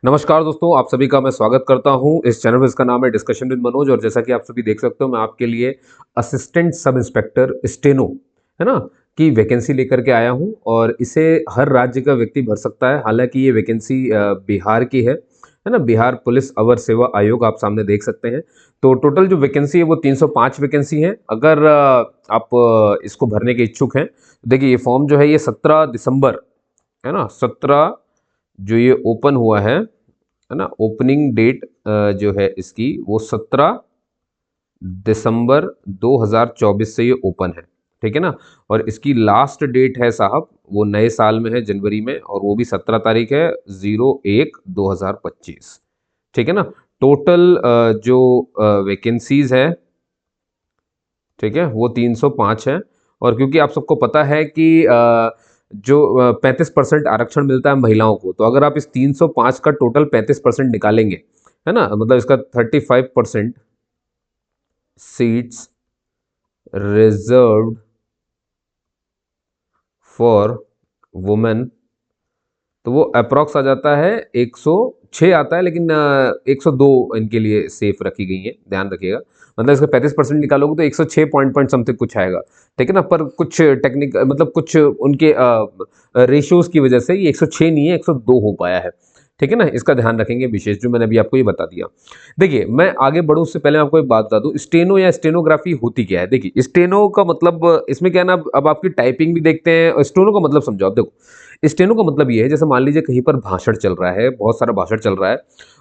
नमस्कार दोस्तों, आप सभी का मैं स्वागत करता हूं इस चैनल में। इसका नाम है डिस्कशन विद मनोज और जैसा कि आप सभी देख सकते हो मैं आपके लिए असिस्टेंट सब इंस्पेक्टर स्टेनो है ना की वैकेंसी लेकर के आया हूं और इसे हर राज्य का व्यक्ति भर सकता है। हालांकि ये वैकेंसी बिहार की है ना। बिहार पुलिस अवर सेवा आयोग आप सामने देख सकते हैं। तो टोटल जो वैकेंसी है वो 305 वैकेंसी है। अगर आप इसको भरने के इच्छुक हैं तो देखिए ये फॉर्म जो है ये 17 दिसंबर है ना 17 जो ये ओपन हुआ है ना। ओपनिंग डेट जो है इसकी वो 17 दिसंबर 2024 से ये ओपन है। ठीक है ना। और इसकी लास्ट डेट है साहब वो नए साल में है, जनवरी में, और वो भी 17 तारीख है 01/2025। ठीक है ना। टोटल जो वैकेंसीज है, ठीक है, वो 305 है। और क्योंकि आप सबको पता है कि जो 35% आरक्षण मिलता है महिलाओं को, तो अगर आप इस 305 का टोटल 35% निकालेंगे, है ना, मतलब इसका 35% सीट्स रिजर्व्ड फॉर वुमेन, तो वो अप्रॉक्स आ जाता है 106 आता है, लेकिन 102 इनके लिए सेफ रखी गई है, ध्यान रखिएगा। मतलब इसका 35% निकालोगे तो 106 पॉइंट समथिंग कुछ आएगा। ठीक है ना। पर कुछ टेक्निक मतलब कुछ उनके रेशियोज की वजह से ये 106 नहीं है, 102 हो पाया है। ठीक है ना। इसका ध्यान रखेंगे विशेष, जो मैंने अभी आपको ये बता दिया। देखिए मैं आगे बढ़ूं उससे पहले आपको एक बात बता दूं, स्टेनो या स्टेनोग्राफी होती क्या है। देखिए स्टेनो का मतलब इसमें क्या है ना, अब आपकी टाइपिंग भी देखते हैं। स्टेनो का मतलब समझो आप, देखो स्टेनो का मतलब ये है, जैसे मान लीजिए कहीं पर भाषण चल रहा है, बहुत सारा भाषण चल रहा है,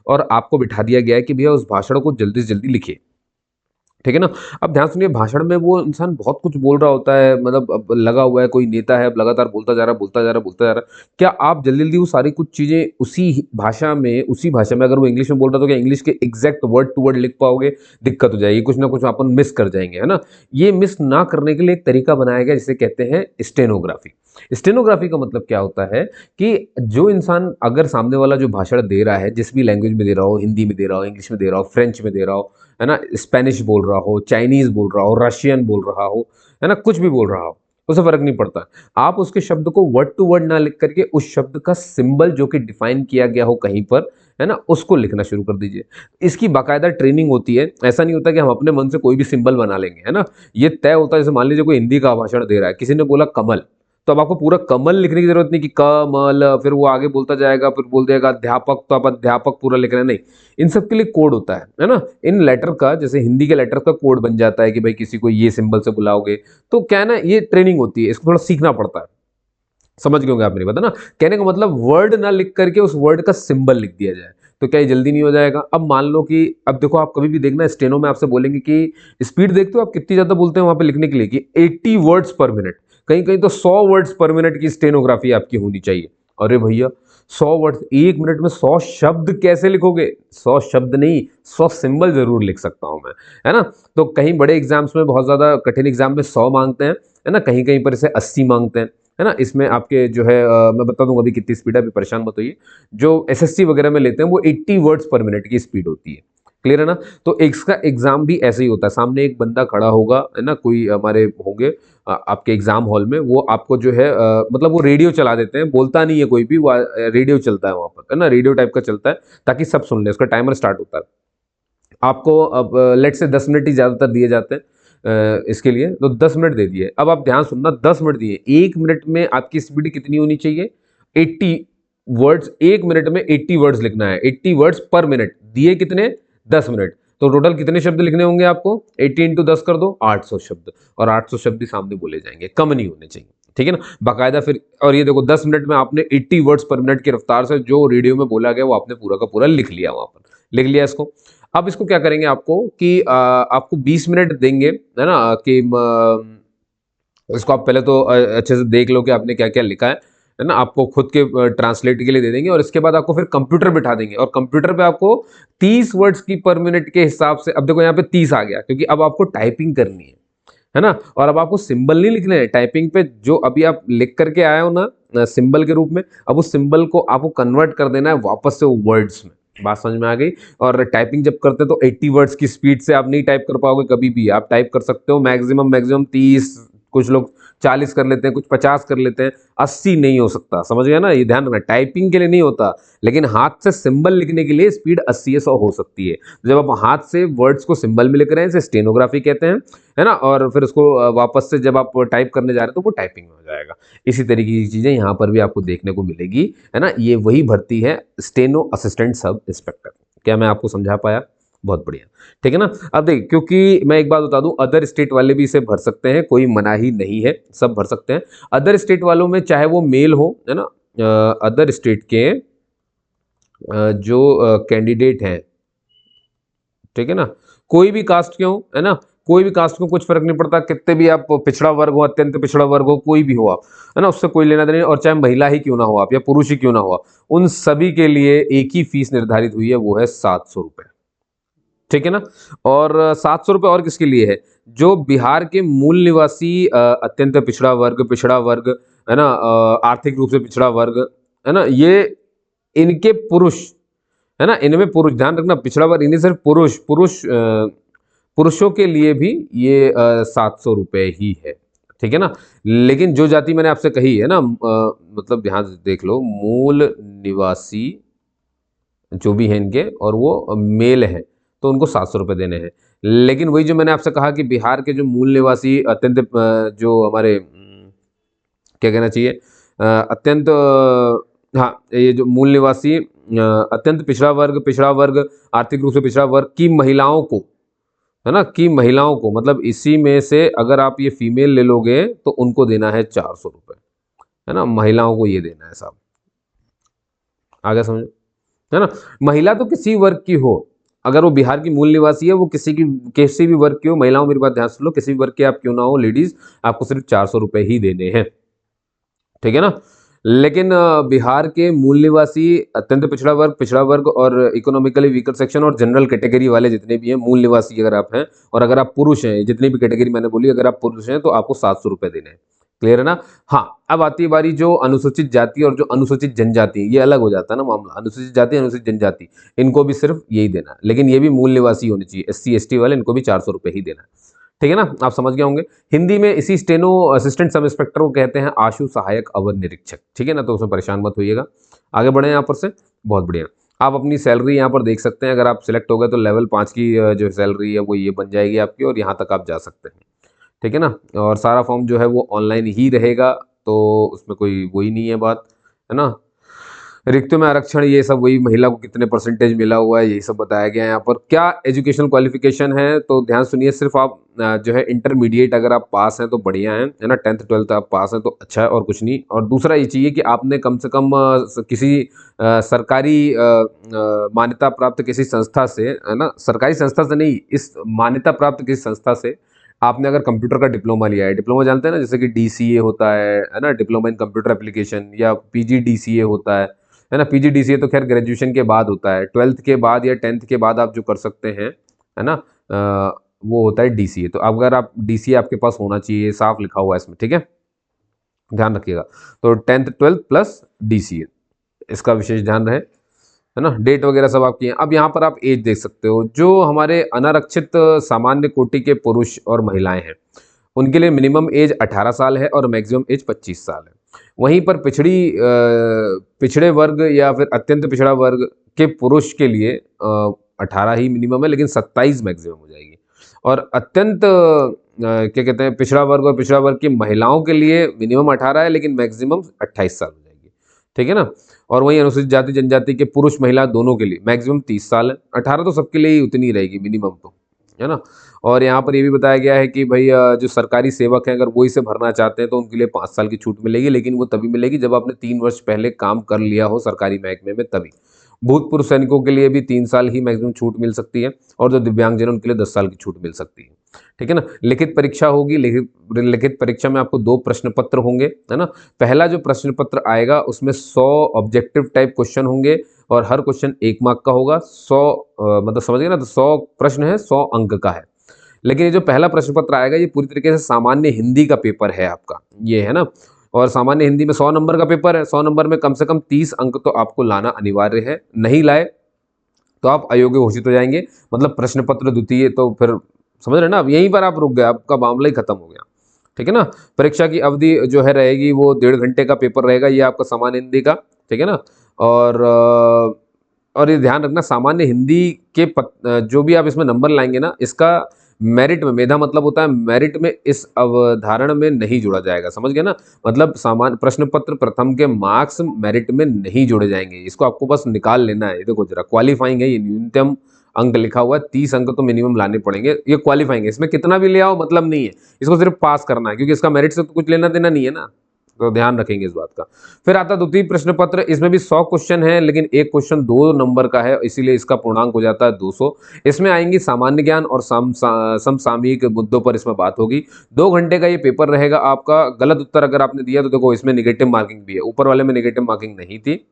और आपको बिठा दिया गया है कि भैया उस भाषण को जल्दी से जल्दी लिखिए। ठीक है ना। अब ध्यान सुनिए, भाषण में वो इंसान बहुत कुछ बोल रहा होता है, मतलब अब लगा हुआ है, कोई नेता है, अब लगातार बोलता जा रहा है, बोलता जा रहा है, बोलता जा रहा है। क्या आप जल्दी जल्दी वो सारी कुछ चीजें उसी भाषा में अगर वो इंग्लिश में बोल रहा तो क्या इंग्लिश के एग्जैक्ट वर्ड टू वर्ड लिख पाओगे? दिक्कत हो जाएगी, कुछ ना कुछ अपन मिस कर जाएंगे, है ना। ये मिस ना करने के लिए एक तरीका बनाया गया जिसे कहते हैं स्टेनोग्राफी। स्टेनोग्राफी का मतलब क्या होता है कि जो इंसान अगर सामने वाला जो भाषण दे रहा है, जिस भी लैंग्वेज में दे रहा हो, हिंदी में दे रहा हो, इंग्लिश में दे रहा हो, फ्रेंच में दे रहा हो, है ना, स्पेनिश बोल रहा हो, चाइनीज बोल रहा हो, रशियन बोल रहा हो, है ना, कुछ भी बोल रहा हो, उसे फर्क नहीं पड़ता। आप उसके शब्द को वर्ड टू वर्ड ना लिख करके उस शब्द का सिंबल जो कि डिफाइन किया गया हो कहीं पर, है ना, उसको लिखना शुरू कर दीजिए। इसकी बाकायदा ट्रेनिंग होती है। ऐसा नहीं होता कि हम अपने मन से कोई भी सिंबल बना लेंगे, है ना। ये तय होता है। जैसे मान लीजिए कोई हिंदी का भाषण दे रहा है, किसी ने बोला कमल, तो अब आपको पूरा कमल लिखने की जरूरत नहीं कि कमल, फिर वो आगे बोलता जाएगा, फिर बोल देगा अध्यापक, तो आप अध्यापक पूरा लिख रहे हैं, नहीं। इन सब के लिए कोड होता है ना। इन लेटर का, जैसे हिंदी के लेटर का कोड बन जाता है कि भाई किसी को ये सिंबल से बुलाओगे, तो क्या है ना, ये ट्रेनिंग होती है, इसको थोड़ा सीखना पड़ता है। समझ गए होंगे आप मेरी बात, है ना। कहने का मतलब वर्ड ना लिख करके उस वर्ड का सिंबल लिख दिया जाए, तो क्या ये जल्दी नहीं हो जाएगा? अब मान लो कि अब देखो, आप कभी भी देखना स्टेनो में आपसे बोलेंगे कि स्पीड देखते हो आप कितनी ज्यादा बोलते हैं वहां पे लिखने के लिए, कि 80 वर्ड्स पर मिनट, कहीं कहीं तो 100 वर्ड्स पर मिनट की स्टेनोग्राफी आपकी होनी चाहिए। अरे भैया, 100 वर्ड्स, 1 मिनट में 100 शब्द कैसे लिखोगे? 100 शब्द नहीं, 100 सिंबल जरूर लिख सकता हूं मैं, है ना। तो कहीं बड़े एग्जाम्स में, बहुत ज्यादा कठिन एग्जाम में 100 मांगते हैं, है ना, कहीं कहीं पर इसे 80 मांगते हैं, है ना। इसमें आपके जो है मैं बता दूंगा अभी कितनी स्पीड है, अभी परेशान मत होइए। जो एसएससी वगैरह में लेते हैं वो 80 वर्ड्स पर मिनट की स्पीड होती है। क्लियर है ना। तो इसका एग्जाम भी ऐसे ही होता है, सामने एक बंदा खड़ा होगा, है ना, कोई हमारे होंगे आपके एग्जाम हॉल में, वो आपको जो है मतलब वो रेडियो चला देते हैं, बोलता नहीं है कोई भी, वो रेडियो चलता है वहां पर, है ना, रेडियो टाइप का चलता है ताकि सब सुन ले। उसका टाइमर स्टार्ट होता है। आपको अब लेट से 10 मिनट ही ज्यादातर दिए जाते हैं इसके लिए, तो 10 मिनट दे दिए। अब आप ध्यान सुनना, 10 मिनट दिए, 1 मिनट में आपकी स्पीड कितनी होनी चाहिए? 80 वर्ड्स, 1 मिनट में 80 वर्ड्स लिखना है, 80 वर्ड्स पर मिनट दिए कितने? 10 मिनट। तो टोटल कितने शब्द लिखने होंगे आपको? 80 इंटू 10 कर दो, 800 शब्द। और 800 शब्द ही सामने बोले जाएंगे, कम नहीं होने चाहिए। ठीक है ना, बाकायदा फिर। और ये देखो 10 मिनट में आपने 80 वर्ड्स पर मिनट की रफ्तार से जो रेडियो में बोला गया वो आपने पूरा का पूरा लिख लिया, वहां पर लिख लिया इसको। अब इसको क्या करेंगे आपको कि आपको 20 मिनट देंगे, है ना, कि इसको आप पहले तो अच्छे से देख लो कि आपने क्या क्या लिखा है ना। आपको खुद के ट्रांसलेट के लिए दे देंगे, और इसके बाद आपको फिर कंप्यूटर बिठा देंगे, और कंप्यूटर पे आपको 30 वर्ड्स की पर मिनट के हिसाब से, अब देखो यहाँ पे 30 आ गया क्योंकि अब आपको टाइपिंग करनी है ना। और अब आपको सिंबल नहीं लिखने हैं टाइपिंग पे, जो अभी आप लिख करके आए हो ना सिंबल के रूप में, अब उस सिंबल को आपको कन्वर्ट कर देना है वापस से वर्ड्स में। बात समझ में आ गई? और टाइपिंग जब करते हैं तो 80 वर्ड्स की स्पीड से आप नहीं टाइप कर पाओगे कभी भी। आप टाइप कर सकते हो मैक्सिमम मैक्सिमम 30, कुछ लोग 40 कर लेते हैं, कुछ 50 कर लेते हैं, 80 नहीं हो सकता। समझ गया ना, ये ध्यान रखना, टाइपिंग के लिए नहीं होता, लेकिन हाथ से सिंबल लिखने के लिए स्पीड 80 या 100 हो सकती है। जब आप हाथ से वर्ड्स को सिंबल में लिख रहे हैं, इसे स्टेनोग्राफी कहते हैं, है ना, और फिर उसको वापस से जब आप टाइप करने जा रहे हैं तो वो टाइपिंग में हो जाएगा। इसी तरीके की चीज़ें यहाँ पर भी आपको देखने को मिलेगी, है ना। ये वही भर्ती है, स्टेनो असिस्टेंट सब इंस्पेक्टर। क्या मैं आपको समझा पाया? बहुत बढ़िया, ठीक है ना। अब देखिए, क्योंकि मैं एक बात बता दूं, अदर स्टेट वाले भी इसे भर सकते हैं, कोई मनाही नहीं है, सब भर सकते हैं। अदर स्टेट वालों में चाहे वो मेल हो, है ना, अदर स्टेट के जो कैंडिडेट हैं, ठीक है ना, कोई भी कास्ट के हो, है ना, कोई भी कास्ट को कुछ फर्क नहीं पड़ता, कितने भी आप पिछड़ा वर्ग हो, अत्यंत पिछड़ा वर्ग हो, कोई भी हो आप, है ना, उससे कोई लेना देना नहीं। और चाहे महिला ही क्यों ना हो आप, या पुरुष ही क्यों ना हो, उन सभी के लिए एक ही फीस निर्धारित हुई है, वो है 700 रुपये, ठीक है ना। और 700 रुपये और किसके लिए है? जो बिहार के मूल निवासी अत्यंत पिछड़ा वर्ग, है ना, आर्थिक रूप से पिछड़ा वर्ग, है ना, ये इनके पुरुष, है ना, इनमें पुरुष, ध्यान रखना, पिछड़ा वर्ग इन्हें सिर्फ पुरुषों के लिए भी ये 700 रुपये ही है, ठीक है ना। लेकिन जो जाति मैंने आपसे कही है ना, मतलब ध्यान से देख लो, मूल निवासी जो भी हैं इनके, और वो मेल हैं, तो उनको 700 रुपये देने हैं। लेकिन वही जो मैंने आपसे कहा कि बिहार के जो मूल निवासी अत्यंत जो हमारे क्या कहना चाहिए, अत्यंत हाँ, ये जो मूल निवासी अत्यंत पिछड़ा वर्ग, आर्थिक रूप से पिछड़ा वर्ग की महिलाओं को, है ना, कि महिलाओं को, मतलब इसी में से अगर आप ये फीमेल ले लोगे तो उनको देना है 400 रुपये, है ना, महिलाओं को ये देना है साहब। आगे समझ, है ना। महिला तो किसी वर्ग की हो, अगर वो बिहार की मूल निवासी है, वो किसी भी वर्ग की हो, महिलाओं मेरी बात ध्यान से लो, किसी भी वर्ग के आप क्यों ना हो लेडीज, आपको सिर्फ 400 रुपये ही देने हैं, ठीक है ना। लेकिन बिहार के मूल निवासी, अत्यंत पिछड़ा वर्ग और इकोनॉमिकली वीकर सेक्शन और जनरल कैटेगरी वाले जितने भी हैं मूल निवासी अगर आप हैं, और अगर आप पुरुष हैं, जितनी भी कैटेगरी मैंने बोली, अगर आप पुरुष हैं तो आपको 700 रुपये देने हैं। क्लियर है ना। हाँ, अब आती है बारी जो अनुसूचित जाति और जो अनुसूचित जनजाति, ये अलग हो जाता है ना मामला। अनुसूचित जाति, अनुसूचित जनजाति, इनको भी सिर्फ यही देना है, लेकिन ये भी मूल निवासी होनी चाहिए। SC ST वाले, इनको भी 400 रुपये ही देना है, ठीक है ना, आप समझ गए होंगे। हिंदी में इसी स्टेनो असिस्टेंट सब इंस्पेक्टर को कहते हैं आशु सहायक अवर निरीक्षक, ठीक है ना, तो उसमें परेशान मत होइएगा। आगे बढ़े यहाँ पर से, बहुत बढ़िया। आप अपनी सैलरी यहाँ पर देख सकते हैं, अगर आप सिलेक्ट हो गए तो लेवल 5 की जो सैलरी है वो ये बन जाएगी आपकी, और यहाँ तक आप जा सकते हैं, ठीक है ना। और सारा फॉर्म जो है वो ऑनलाइन ही रहेगा, तो उसमें कोई वही नहीं है बात, है ना। रिक्तों में आरक्षण, ये सब वही, महिला को कितने परसेंटेज मिला हुआ है, यही सब बताया गया है यहाँ पर। क्या एजुकेशनल क्वालिफिकेशन है, तो ध्यान सुनिए, सिर्फ आप जो है इंटरमीडिएट अगर आप पास हैं तो बढ़िया है ना, 10th 12th आप पास हैं तो अच्छा है, और कुछ नहीं। और दूसरा ये चाहिए कि आपने कम से कम किसी सरकारी मान्यता प्राप्त किसी संस्था से, है ना, सरकारी संस्था से नहीं, इस मान्यता प्राप्त किसी संस्था से आपने अगर कंप्यूटर का डिप्लोमा लिया है, डिप्लोमा जानते हैं ना, जैसे कि DCA होता है ना, डिप्लोमा इन कंप्यूटर एप्लीकेशन, या PGDCA होता है ना। PGDCA तो खैर ग्रेजुएशन के बाद होता है, 12th के बाद या 10th के बाद आप जो कर सकते हैं, है ना, वो होता है DCA। तो अगर आप DCA आपके पास होना चाहिए, साफ लिखा हुआ है इसमें, ठीक है, ध्यान रखिएगा। तो 10th 12th प्लस DCA, इसका विशेष ध्यान रहे, है ना। डेट वगैरह सब आपकी है। अब यहाँ पर आप एज देख सकते हो, जो हमारे अनारक्षित सामान्य कोटि के पुरुष और महिलाएं हैं, उनके लिए मिनिमम एज 18 साल है और मैक्सिमम एज 25 साल है। वहीं पर पिछड़े वर्ग या फिर अत्यंत पिछड़ा वर्ग के पुरुष के लिए 18 ही मिनिमम है, लेकिन 27 मैक्सिमम हो जाएगी। और अत्यंत क्या कहते हैं, पिछड़ा वर्ग और पिछड़ा वर्ग की महिलाओं के लिए मिनिमम 18 है, लेकिन मैक्सिमम 28 साल हो जाएगी, ठीक है ना। और वहीं अनुसूचित जाति जनजाति के पुरुष महिला दोनों के लिए मैक्सिमम 30 साल है। 18 तो सबके लिए ही उतनी रहेगी मिनिमम, तो है ना। और यहाँ पर ये भी बताया गया है कि भाई जो सरकारी सेवक हैं, अगर वो इसे भरना चाहते हैं तो उनके लिए 5 साल की छूट मिलेगी, लेकिन वो तभी मिलेगी जब आपने 3 वर्ष पहले काम कर लिया हो सरकारी महकमे में, तभी। भूतपूर्व सैनिकों के लिए भी 3 साल ही मैक्सिमम छूट मिल सकती है, और जो दिव्यांगजन उनके लिए 10 साल की छूट मिल सकती है, ठीक है ना। लिखित परीक्षा होगी, लिखित परीक्षा में आपको 2 प्रश्न पत्र होंगे, है ना। पहला जो प्रश्न पत्र आएगा उसमें 100 ऑब्जेक्टिव टाइप क्वेश्चन होंगे, और हर क्वेश्चन 1 मार्क का होगा। 100 मतलब समझ गए ना, तो 100 प्रश्न है, 100 अंक का है। लेकिन ये जो पहला प्रश्न पत्र आएगा, ये पूरी तरीके से सामान्य हिंदी का पेपर है आपका, ये है ना। और सामान्य हिंदी में 100 नंबर का पेपर है, 100 नंबर में कम से कम 30 अंक तो आपको लाना अनिवार्य है, नहीं लाए तो आप अयोग्य घोषित हो जाएंगे। मतलब प्रश्न पत्र द्वितीय, तो फिर समझ रहे ना, अब यहीं पर आप रुक गए, आपका मामला ही खत्म हो गया। ठीक है ना। परीक्षा की अवधि जो है रहेगी वो 1.5 घंटे का पेपर रहेगा, ये आपका सामान्य हिंदी का, ठीक है ना। और और ये ध्यान रखना, सामान्य हिंदी के जो भी आप इसमें नंबर लाएंगे ना, इसका मेरिट में, मेधा मतलब होता है मेरिट में, इस अवधारण में नहीं जोड़ा जाएगा, समझ गए ना। मतलब सामान्य प्रश्न पत्र प्रथम के मार्क्स मेरिट में नहीं जोड़े जाएंगे, इसको आपको बस निकाल लेना है। देखो जरा, क्वालिफाइंग है, ये न्यूनतम अंक लिखा हुआ है, 30 अंक तो मिनिमम लाने पड़ेंगे, ये क्वालिफाइंग है, इसमें कितना भी ले आओ मतलब नहीं है, इसको सिर्फ पास करना है, क्योंकि इसका मेरिट से तो कुछ लेना देना नहीं है ना, तो ध्यान रखेंगे इस बात का। फिर आता द्वितीय प्रश्न पत्र, इसमें भी 100 क्वेश्चन है, लेकिन एक क्वेश्चन 2 नंबर का है, इसीलिए इसका पूर्णांक हो जाता है 200। इसमें आएंगी सामान्य ज्ञान और समसामयिक मुद्दों पर इसमें बात होगी। 2 घंटे का ये पेपर रहेगा आपका। गलत उत्तर अगर आपने दिया तो देखो इसमें निगेटिव मार्किंग भी है, ऊपर वाले में निगेटिव मार्किंग नहीं थी,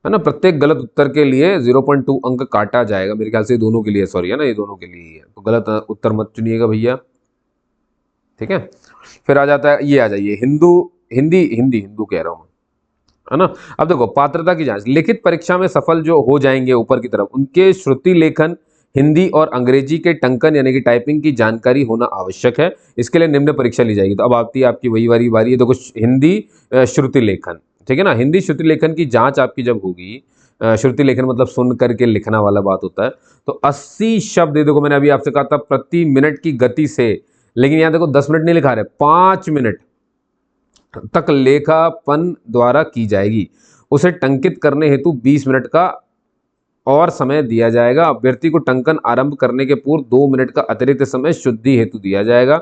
है ना। प्रत्येक गलत उत्तर के लिए 0.2 अंक काटा जाएगा, मेरे ख्याल से ये दोनों के लिए, सॉरी है ना, ये दोनों के लिए ही है, तो गलत उत्तर मत चुनिएगा भैया, ठीक है। फिर आ जाता है, ये आ जाइए हिंदू, हिंदी हिंदी हिंदू कह रहा हूं मैं, है ना। अब देखो पात्रता की जांच, लिखित परीक्षा में सफल जो हो जाएंगे ऊपर की तरफ, उनके श्रुति लेखन, हिंदी और अंग्रेजी के टंकन यानी कि टाइपिंग की जानकारी होना आवश्यक है। इसके लिए निम्न परीक्षा ली जाएगी। तो अब आती है आपकी वही वाली बारी है, देखो हिंदी श्रुति लेखन, ठीक है ना। हिंदी श्रुति लेखन की जांच आपकी जब होगी, श्रुति लेखन मतलब सुन करके लिखना वाला बात होता है, तो 80 शब्द, देखो मैंने अभी आपसे कहा था प्रति मिनट की गति से, लेकिन यहाँ देखो 10 मिनट नहीं लिखा रहे, 5 मिनट तक लेखापन द्वारा की जाएगी। उसे टंकित करने हेतु 20 मिनट का और समय दिया जाएगा। अभ्यर्थी को टंकन आरंभ करने के पूर्व 2 मिनट का अतिरिक्त समय शुद्धि हेतु दिया जाएगा।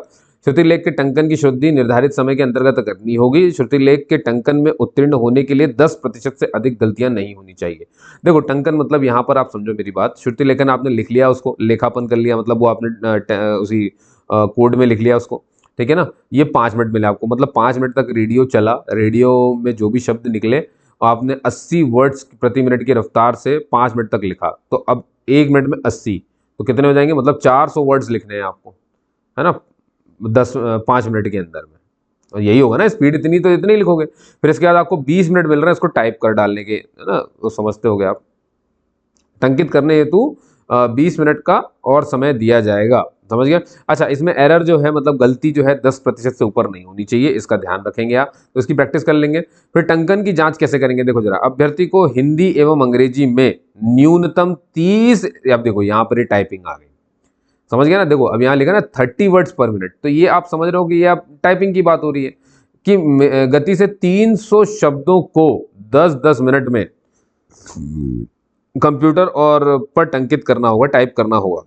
श्रुति लेख के टंकन की शुद्धि निर्धारित समय के अंतर्गत करनी होगी। श्रुति लेख के टंकन में उत्तीर्ण होने के लिए 10% से अधिक गलतियां नहीं होनी चाहिए। देखो टंकन मतलब यहाँ पर आप समझो मेरी बात, श्रुति लेखन आपने लिख लिया, उसको लेखापन कर लिया, मतलब वो आपने उसी कोड में लिख लिया उसको, ठीक है ना। ये 5 मिनट मिले आपको, मतलब 5 मिनट तक रेडियो चला, रेडियो में जो भी शब्द निकले आपने 80 वर्ड्स प्रति मिनट की रफ्तार से 5 मिनट तक लिखा, तो अब 1 मिनट में 80 तो कितने हो जाएंगे, मतलब 400 वर्ड्स लिखने हैं आपको, है ना, 5 मिनट के अंदर में। और यही होगा ना स्पीड, इतनी तो इतनी लिखोगे। फिर इसके बाद आपको 20 मिनट मिल रहे हैं इसको टाइप कर डालने के, है ना, तो समझते हो गए आप। टंकित करने हेतु 20 मिनट का और समय दिया जाएगा, समझ गया। अच्छा, इसमें एरर जो है मतलब गलती जो है 10% से ऊपर नहीं होनी चाहिए, इसका ध्यान रखेंगे आप, तो इसकी प्रैक्टिस कर लेंगे। फिर टंकन की जांच कैसे करेंगे, देखो जरा, अभ्यर्थी को हिंदी एवं अंग्रेजी में न्यूनतम 30, अब देखो यहाँ पर टाइपिंग आ गई, समझ गया ना। देखो अब यहाँ लिखा ना 30 वर्ड्स पर मिनट, तो ये आप समझ रहे हो कि ये आप टाइपिंग की बात हो रही है कि गति से 300 शब्दों को 10-10 मिनट में कंप्यूटर और पर टंकित करना होगा, टाइप करना होगा,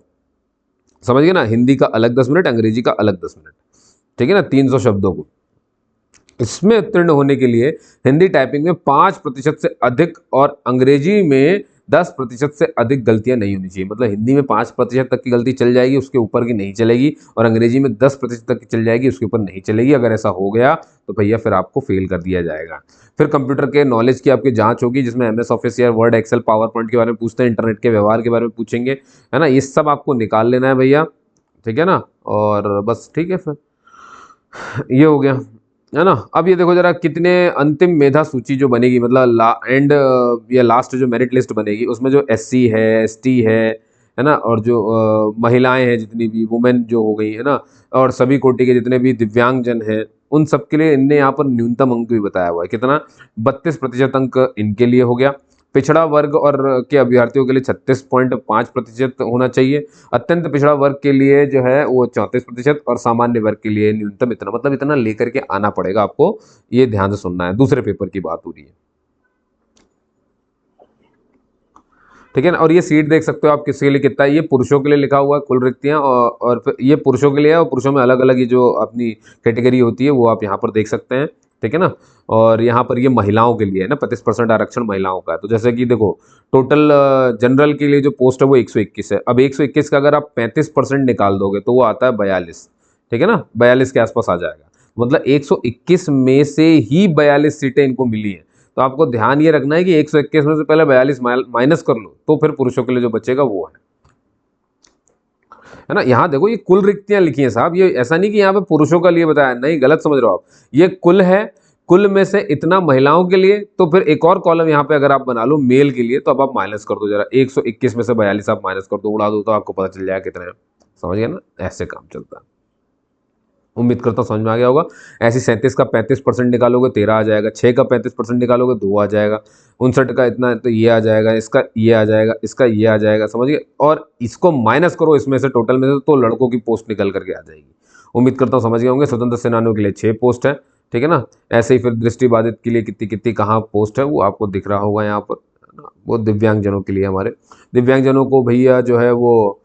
समझ गए ना। हिंदी का अलग 10 मिनट, अंग्रेजी का अलग 10 मिनट, ठीक है ना, 300 शब्दों को। इसमें उत्तीर्ण होने के लिए हिंदी टाइपिंग में 5% से अधिक और अंग्रेजी में 10% से अधिक गलतियां नहीं होनी चाहिए। मतलब हिंदी में 5% तक की गलती चल जाएगी, उसके ऊपर की नहीं चलेगी, और अंग्रेजी में 10% तक की चल जाएगी, उसके ऊपर नहीं चलेगी। अगर ऐसा हो गया तो भैया फिर आपको फेल कर दिया जाएगा। फिर कंप्यूटर के नॉलेज की आपकी जांच होगी, जिसमें MS ऑफिस या वर्ड, एक्सेल, पावर पॉइंट के बारे में पूछते हैं, इंटरनेट के व्यवहार के बारे में पूछेंगे, है ना, ये सब आपको निकाल लेना है भैया, ठीक है ना। और बस ठीक है, फिर ये हो गया, है ना। अब ये देखो जरा, कितने अंतिम मेधा सूची जो बनेगी, मतलब एंड या लास्ट जो मेरिट लिस्ट बनेगी, उसमें जो SC है, ST है ना, और जो महिलाएं हैं जितनी भी वुमेन जो हो गई है ना, और सभी कोटि के जितने भी दिव्यांगजन हैं, उन सब के लिए इनने यहाँ पर न्यूनतम अंक भी बताया हुआ है, कितना, 32% अंक इनके लिए हो गया। पिछड़ा वर्ग और के अभ्यर्थियों के लिए 36.5% होना चाहिए। अत्यंत पिछड़ा वर्ग के लिए जो है वो 34%, और सामान्य वर्ग के लिए न्यूनतम इतना, मतलब इतना लेकर के आना पड़ेगा आपको, ये ध्यान से सुनना है, दूसरे पेपर की बात हो रही है, ठीक है ना। और ये सीट देख सकते हो आप किसके लिए कितना है, ये पुरुषों के लिए लिखा हुआ है कुल रिक्तियां, और फिर ये पुरुषों के लिए है, और पुरुषों में अलग अलग ही जो अपनी कैटेगरी होती है वो आप यहाँ पर देख सकते हैं, ठीक है ना। और यहाँ पर ये महिलाओं के लिए है ना, 25% आरक्षण महिलाओं का है। तो जैसे कि देखो टोटल जनरल के लिए जो पोस्ट है वो 121 है। अब 121 का अगर आप 35% निकाल दोगे तो वो आता है 42, ठीक है ना, 42 के आसपास आ जाएगा। मतलब 121 में से ही 42 सीटें इनको मिली हैं। तो आपको ध्यान ये रखना है कि 121 में से पहले 42 माइनस कर लो, तो फिर पुरुषों के लिए जो बचेगा वो है ना। यहाँ देखो ये कुल रिक्तियां लिखी हैं साहब, ये ऐसा नहीं कि यहाँ पे पुरुषों का लिए बताया, नहीं, गलत समझ रहे हो आप, ये कुल है, कुल में से इतना महिलाओं के लिए, तो फिर एक और कॉलम यहाँ पे अगर आप बना लो मेल के लिए, तो अब आप माइनस कर दो जरा, 121 में से 42 आप माइनस कर दो, उड़ा दो, तो आपको पता चल जाएगा कितने हैं, समझ गए ना, ऐसे काम चलता है। उम्मीद करता हूँ समझ में आ गया होगा। ऐसे 37 का 35% निकालोगे 13 आ जाएगा, 6 का 35% निकालोगे 2 आ जाएगा, 59 का इतना तो ये आ जाएगा, इसका ये आ जाएगा, इसका ये आ जाएगा, समझिए। और इसको माइनस करो इसमें से, टोटल में से, तो लड़कों की पोस्ट निकल करके आ जाएगी। उम्मीद करता हूँ समझ गए होंगे। स्वतंत्र सेनानियों के लिए 6 पोस्ट है, ठीक है ना। ऐसे ही फिर दृष्टिबाधित के लिए कितनी कितनी कहाँ पोस्ट है वो आपको दिख रहा होगा यहाँ पर, है ना। वो दिव्यांगजनों के लिए, हमारे दिव्यांगजनों को भैया जो है वो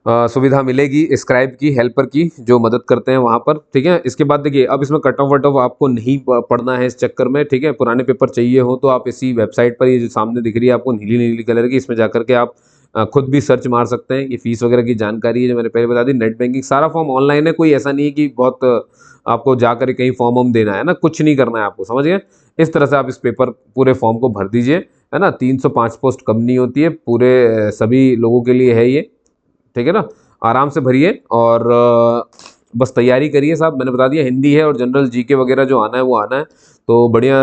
सुविधा मिलेगी स्क्राइब की, हेल्पर की, जो मदद करते हैं वहाँ पर, ठीक है। इसके बाद देखिए, अब इसमें कट ऑफ वट ऑफ आपको नहीं पढ़ना है इस चक्कर में, ठीक है। पुराने पेपर चाहिए हो तो आप इसी वेबसाइट पर, ये जो सामने दिख रही है आपको नीली नीली कलर की, इसमें जाकर के आप खुद भी सर्च मार सकते हैं। ये फीस वगैरह की जानकारी है जो मैंने पहले बता दी। नेट बैंकिंग सारा फॉर्म ऑनलाइन है, कोई ऐसा नहीं है कि बहुत आपको जाकर कहीं फॉर्म वॉर्म देना है ना, कुछ नहीं करना है आपको, समझ गए। इस तरह से आप इस पेपर पूरे फॉर्म को भर दीजिए, है ना। 305 पोस्ट कम नहीं होती है, पूरे सभी लोगों के लिए है ये, ठीक है ना। आराम से भरिए और बस तैयारी करिए साहब। मैंने बता दिया, हिंदी है और जनरल जीके वगैरह जो आना है वो आना है। तो बढ़िया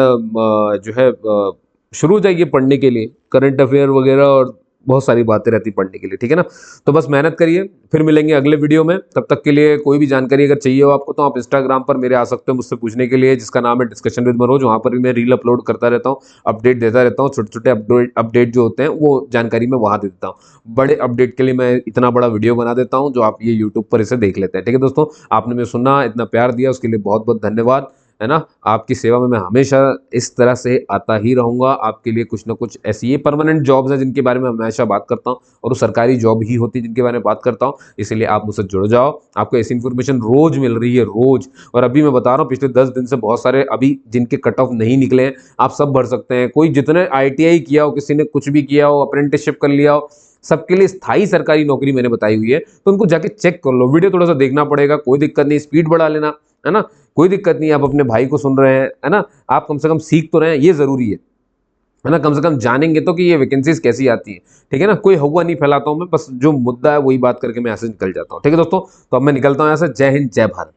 जो है शुरू हो जाइए पढ़ने के लिए, करंट अफेयर वगैरह और बहुत सारी बातें रहती पढ़ने के लिए, ठीक है ना। तो बस मेहनत करिए, फिर मिलेंगे अगले वीडियो में। तब तक के लिए कोई भी जानकारी अगर चाहिए हो आपको तो आप इंस्टाग्राम पर मेरे आ सकते हो मुझसे पूछने के लिए, जिसका नाम है डिस्कशन विद मनोज। वहाँ पर भी मैं रील अपलोड करता रहता हूँ, अपडेट देता रहता हूँ। छोटे छोटे अपडेट जो होते हैं वो जानकारी मैं वहाँ दे देता हूँ। बड़े अपडेट के लिए मैं इतना बड़ा वीडियो बना देता हूँ जो आप ये यूट्यूब पर इसे देख लेते हैं, ठीक है दोस्तों। आपने मुझे सुना, इतना प्यार दिया, उसके लिए बहुत बहुत धन्यवाद, है ना। आपकी सेवा में मैं हमेशा इस तरह से आता ही रहूँगा आपके लिए। कुछ ना कुछ ऐसी ये परमानेंट जॉब्स हैं जिनके बारे में हमेशा बात करता हूँ, और वो सरकारी जॉब ही होती है जिनके बारे में बात करता हूँ। इसलिए आप मुझसे जुड़ जाओ, आपको ऐसी इन्फॉर्मेशन रोज मिल रही है, रोज। और अभी मैं बता रहा हूँ, पिछले 10 दिन से बहुत सारे अभी जिनके कट ऑफ नहीं निकले हैं, आप सब भर सकते हैं। कोई जितने ITI किया हो, किसी ने कुछ भी किया हो, अप्रेंटिसशिप कर लिया हो, सबके लिए स्थायी सरकारी नौकरी मैंने बताई हुई है। तो उनको जाके चेक कर लो, वीडियो थोड़ा सा देखना पड़ेगा, कोई दिक्कत नहीं, स्पीड बढ़ा लेना, है ना। कोई दिक्कत नहीं, आप अपने भाई को सुन रहे हैं, है ना। आप कम से कम सीख तो रहे हैं, ये जरूरी है ना। कम से कम जानेंगे तो कि ये वैकेंसीज कैसी आती है, ठीक है ना। कोई हुआ नहीं फैलाता हूं मैं, बस जो मुद्दा है वही बात करके मैं यहाँ से निकल जाता हूँ, ठीक है दोस्तों। तो अब मैं निकलता हूँ यहाँ से। जय हिंद, जय भारत।